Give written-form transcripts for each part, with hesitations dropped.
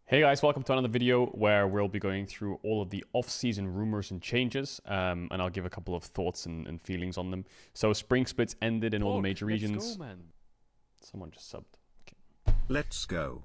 Hey guys, welcome to another video where we'll be going through all of the off-season rumors and changes, and I'll give a couple of thoughts and feelings on them. So spring splits ended in all the major regions. Let's go, man. Someone just subbed. Okay. Let's go.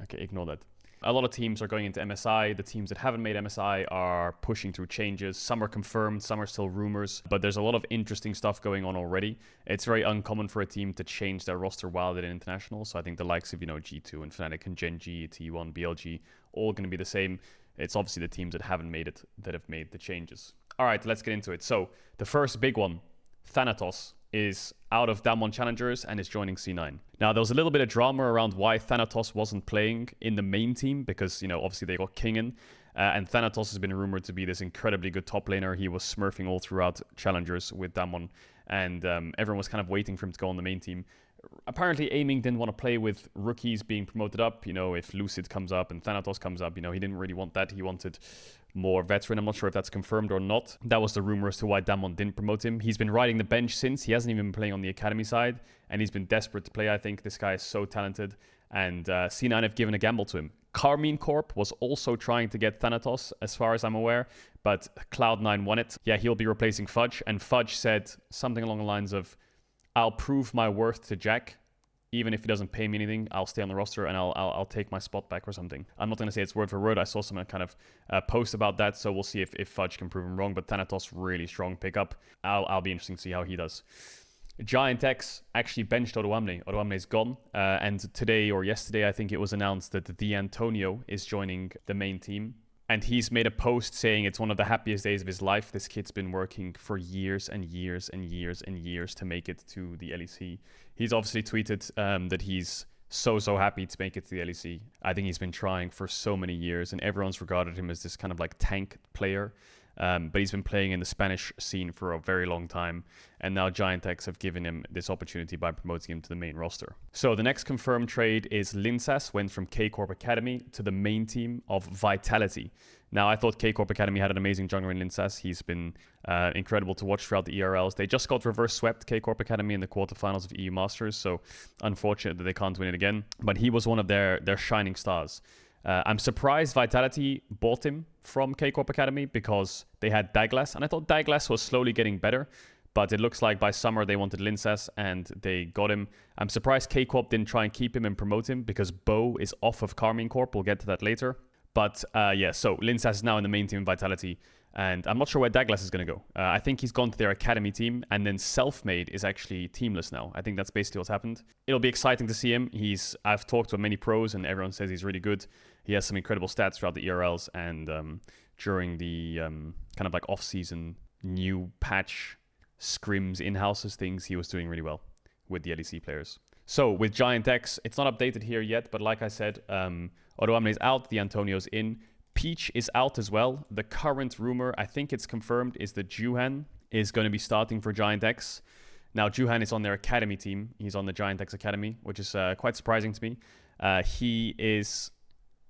Okay, ignore that. A lot of teams are going into MSI. The teams that haven't made MSI are pushing through changes. Some are confirmed, some are still rumors. But there's a lot of interesting stuff going on already. It's very uncommon for a team to change their roster while they're in international. So I think the likes of, G2 and Fnatic and Gen G, T1, BLG, all going to be the same. It's obviously the teams that haven't made it that have made the changes. All right, let's get into it. So the first big one, Thanatos, is out of Damwon Challengers and is joining C9. Now, there was a little bit of drama around why Thanatos wasn't playing in the main team because, obviously they got King in. And Thanatos has been rumored to be this incredibly good top laner. He was smurfing all throughout Challengers with Damwon. And everyone was kind of waiting for him to go on the main team. Apparently, Aiming didn't want to play with rookies being promoted up. If Lucid comes up and Thanatos comes up, he didn't really want that. He wanted more veteran. I'm not sure if that's confirmed or not. That was the rumor as to why Damwon didn't promote him. He's been riding the bench since. He hasn't even been playing on the academy side, and he's been desperate to play. I think this guy is so talented, and C9 have given a gamble to him. Carmine Corp was also trying to get Thanatos, as far as I'm aware, but Cloud9 won it. Yeah, he'll be replacing Fudge, and Fudge said something along the lines of, I'll prove my worth to Jack. Even if he doesn't pay me anything, I'll stay on the roster and I'll take my spot back or something. I'm not going to say it's word for word. I saw some kind of post about that, so we'll see if Fudge can prove him wrong. But Thanatos, really strong pickup. I'll be interesting to see how he does. Giant X actually benched Odoamne. Odoamne's gone. And today or yesterday, I think it was announced that the Antonio is joining the main team. And he's made a post saying it's one of the happiest days of his life. This kid's been working for years and years and years and years to make it to the LEC. He's obviously tweeted that he's so happy to make it to the LEC. I think he's been trying for so many years, and everyone's regarded him as this kind of like tank player. But he's been playing in the Spanish scene for a very long time, and now Giant X have given him this opportunity by promoting him to the main roster. So the next confirmed trade is Linsas went from K-Corp Academy to the main team of Vitality. Now, I thought K-Corp Academy had an amazing jungler in Linsas. He's been incredible to watch throughout the ERLs. They just got reverse swept, K-Corp Academy, in the quarterfinals of EU Masters, so unfortunate that they can't win it again. But he was one of their shining stars. I'm surprised Vitality bought him from K-Corp Academy because they had Douglas, and I thought Douglas was slowly getting better, but it looks like by summer they wanted Linsas and they got him. I'm surprised K-Corp didn't try and keep him and promote him because Bo is off of Carmine Corp. We'll get to that later. But yeah, so Linsas is now in the main team in Vitality, and I'm not sure where Douglas is going to go. I think he's gone to their academy team, and then Selfmade is actually teamless now. I think that's basically what's happened. It'll be exciting to see him. I've talked to many pros, and everyone says he's really good. He has some incredible stats throughout the ERLs, and during the kind of like off-season new patch scrims in-houses things, he was doing really well with the LEC players. So with Giant X, it's not updated here yet, but like I said, Odoamne is out, the Antonio's in. Peach is out as well. The current rumor, I think it's confirmed, is that Juhan is going to be starting for Giant X. Now, Juhan is on their academy team. He's on the Giant X Academy, which is quite surprising to me. He is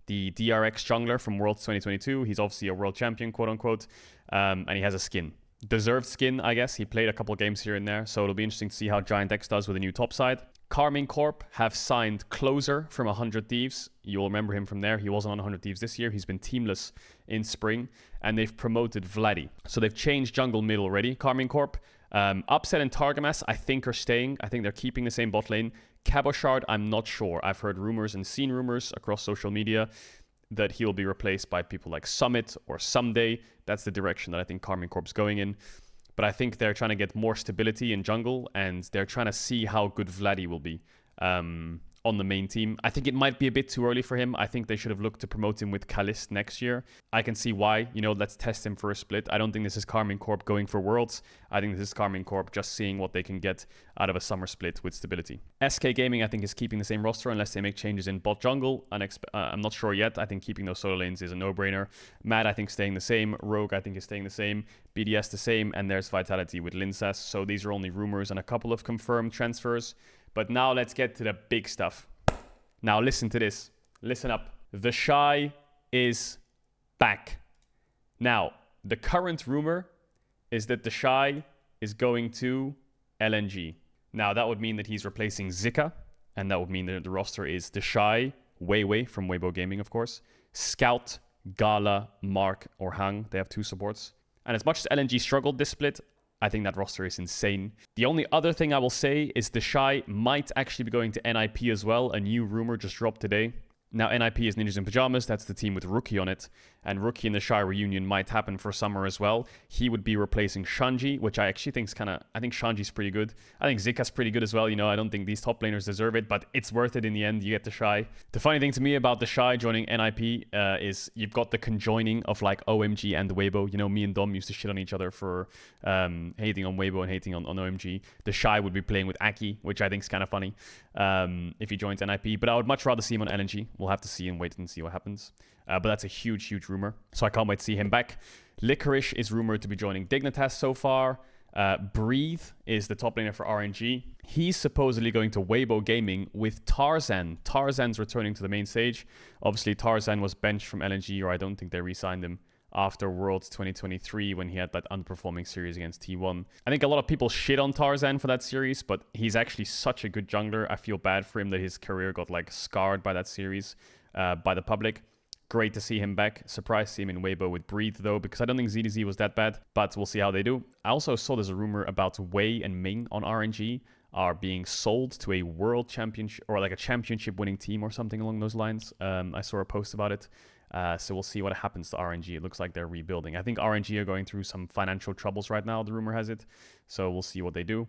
the DRX jungler from Worlds 2022. He's obviously a world champion, quote unquote, and he has a skin. Deserved skin, I guess. He played a couple games here and there, so it'll be interesting to see how Giant X does with a new top side. Carmine Corp have signed Closer from 100 Thieves. You'll remember him from there. He wasn't on 100 Thieves this year. He's been teamless in spring, and they've promoted Vladdy. So they've changed jungle mid already, Carmine Corp. Upset and Targamas, I think, are staying. I think they're keeping the same bot lane. Cabochard, I'm not sure. I've heard rumors and seen rumors across social media that he'll be replaced by people like Summit or Someday. That's the direction that I think Carmine Corp's going in. But I think they're trying to get more stability in jungle, and they're trying to see how good Vladdy will be on the main team. I think it might be a bit too early for him. I think they should have looked to promote him with Kalist next year. I can see why. Let's test him for a split. I don't think this is Carmine Corp going for Worlds. I think this is Carmine Corp just seeing what they can get out of a summer split with stability. SK Gaming, I think, is keeping the same roster unless they make changes in bot jungle. I'm not sure yet. I think keeping those solo lanes is a no-brainer. Mad, I think, staying the same. Rogue, I think, is staying the same. BDS the same. And there's Vitality with Linsas. So these are only rumors and a couple of confirmed transfers. But now let's get to the big stuff. Now listen to this. Listen up. Theshy is back. Now, the current rumor is that Theshy is going to LNG. Now, that would mean that he's replacing Zika, and that would mean that the roster is Theshy, Weiwei from Weibo Gaming, of course, Scout, Gala, Marc, or Hang. They have 2 supports. And as much as LNG struggled this split, I think that roster is insane. The only other thing I will say is Theshy might actually be going to NIP as well. A new rumor just dropped today. Now, NIP is Ninjas in Pajamas. That's the team with Rookie on it. And Rookie and Theshy reunion might happen for summer as well. He would be replacing Shanji, which I actually think is I think Shanji's pretty good. I think Zika's pretty good as well. You know, I don't think these top laners deserve it, but it's worth it in the end. You get Theshy. The funny thing to me about Theshy joining NIP is you've got the conjoining of like OMG and Weibo. You know, me and Dom used to shit on each other for hating on Weibo and hating on OMG. Theshy would be playing with Aki, which I think is kind of funny if he joins NIP. But I would much rather see him on LNG. We'll have to see and wait and see what happens. But that's a huge, huge rumor. So I can't wait to see him back. Licorice is rumored to be joining Dignitas so far. Breathe is the top laner for RNG. He's supposedly going to Weibo Gaming with Tarzan. Tarzan's returning to the main stage. Obviously, Tarzan was benched from LNG, or I don't think they re-signed him after Worlds 2023 when he had that underperforming series against T1. I think a lot of people shit on Tarzan for that series, but he's actually such a good jungler. I feel bad for him that his career got like scarred by that series by the public. Great to see him back. Surprised to see him in Weibo with Breathe, though, because I don't think ZDZ was that bad, but we'll see how they do. I also saw there's a rumor about Wei and Ming on RNG are being sold to a world championship, or like a championship winning team or something along those lines. I saw a post about it. So we'll see what happens to RNG. It looks like they're rebuilding. I think RNG are going through some financial troubles right now, the rumor has it. So we'll see what they do.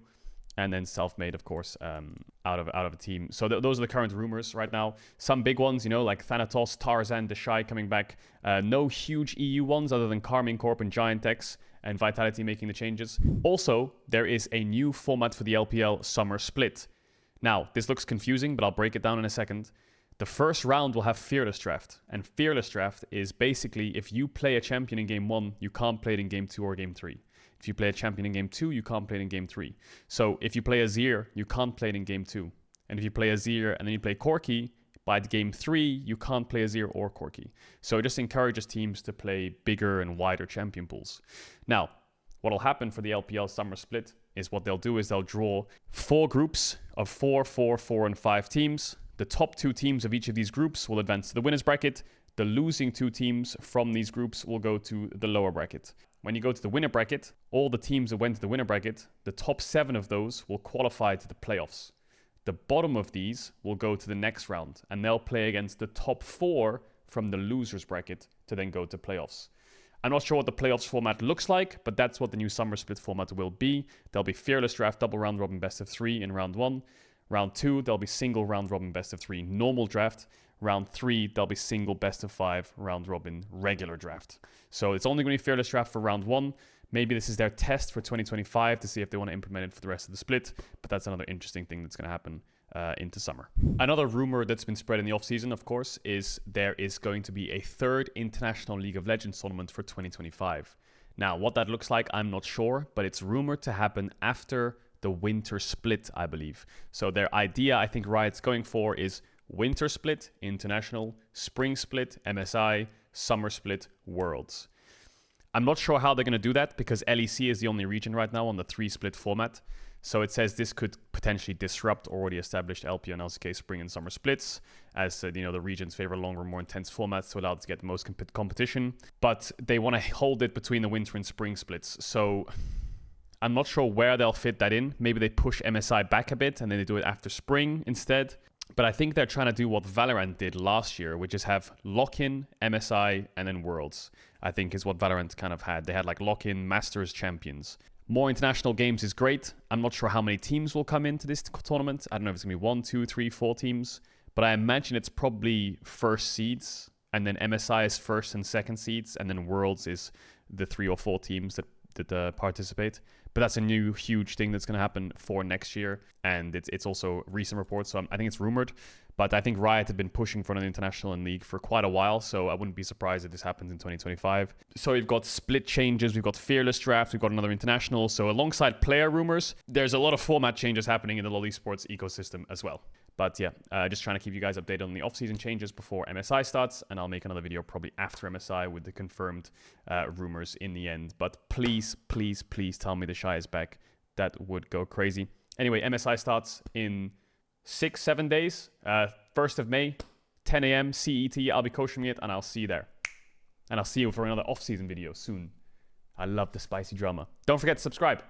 And then Selfmade, of course, out of a team. So those are the current rumors right now. Some big ones, you know, like Thanatos, Tarzan, Theshy coming back. No huge EU ones other than Carmine Corp and Giant X and Vitality making the changes. Also, there is a new format for the LPL Summer Split. Now, this looks confusing, but I'll break it down in a second. The first round will have Fearless Draft. And Fearless Draft is basically if you play a champion in Game 1, you can't play it in Game 2 or Game 3. If you play a champion in Game 2, you can't play it in Game 3. So if you play Azir, you can't play it in Game 2. And if you play Azir and then you play Corki, by Game 3, you can't play Azir or Corki. So it just encourages teams to play bigger and wider champion pools. Now, what will happen for the LPL Summer Split is what they'll do is they'll draw 4 groups of 4, 4, 4, and 5 teams. The top 2 teams of each of these groups will advance to the winners bracket. The losing 2 teams from these groups will go to the lower bracket. When you go to the winner bracket, all the teams that went to the winner bracket, the top 7 of those will qualify to the playoffs. The bottom of these will go to the next round, and they'll play against the top 4 from the losers bracket to then go to playoffs. I'm not sure what the playoffs format looks like, but that's what the new Summer Split format will be. There'll be Fearless Draft, double round robin, best of 3 in round 1. Round 2, there'll be single round robin, best of 3 normal draft. Round 3, there'll be single best of 5 round robin regular draft. So it's only going to be Fearless Draft for round 1. Maybe this is their test for 2025 to see if they want to implement it for the rest of the split. But that's another interesting thing that's going to happen into summer. Another rumor that's been spread in the offseason, of course, is there is going to be a 3rd International League of Legends tournament for 2025. Now, what that looks like, I'm not sure, but it's rumored to happen after the winter split, I believe. So their idea, I think Riot's going for is winter split, international, spring split, MSI, summer split, worlds. I'm not sure how they're going to do that because LEC is the only region right now on the 3-split format. So it says this could potentially disrupt already established LPL and LCK spring and summer splits, as you know, the regions favor longer, more intense formats to allow it to get the most competition. But they want to hold it between the winter and spring splits. So I'm not sure where they'll fit that in. Maybe they push MSI back a bit and then they do it after spring instead. But I think they're trying to do what Valorant did last year, which is have lock-in, MSI, and then Worlds. I think is what Valorant kind of had. They had like lock-in, Masters, Champions. More international games is great. I'm not sure how many teams will come into this tournament. I don't know if it's going to be 1, 2, 3, 4 teams. But I imagine it's probably first seeds. And then MSI is first and second seeds. And then Worlds is the 3 or 4 teams that participate. But that's a new huge thing that's going to happen for next year. And it's also recent reports. So I think it's rumored. But I think Riot have been pushing for an international in league for quite a while. So I wouldn't be surprised if this happens in 2025. So we've got split changes. We've got Fearless Draft. We've got another international. So alongside player rumors, there's a lot of format changes happening in the LoL esports ecosystem as well. But yeah, just trying to keep you guys updated on the off-season changes before MSI starts. And I'll make another video probably after MSI with the confirmed rumors in the end. But please, please, please tell me Theshy is back. That would go crazy. Anyway, MSI starts in 6-7 days. 1st of May, 10 a.m. CET. I'll be coaching it, and I'll see you there. And I'll see you for another off-season video soon. I love the spicy drama. Don't forget to subscribe.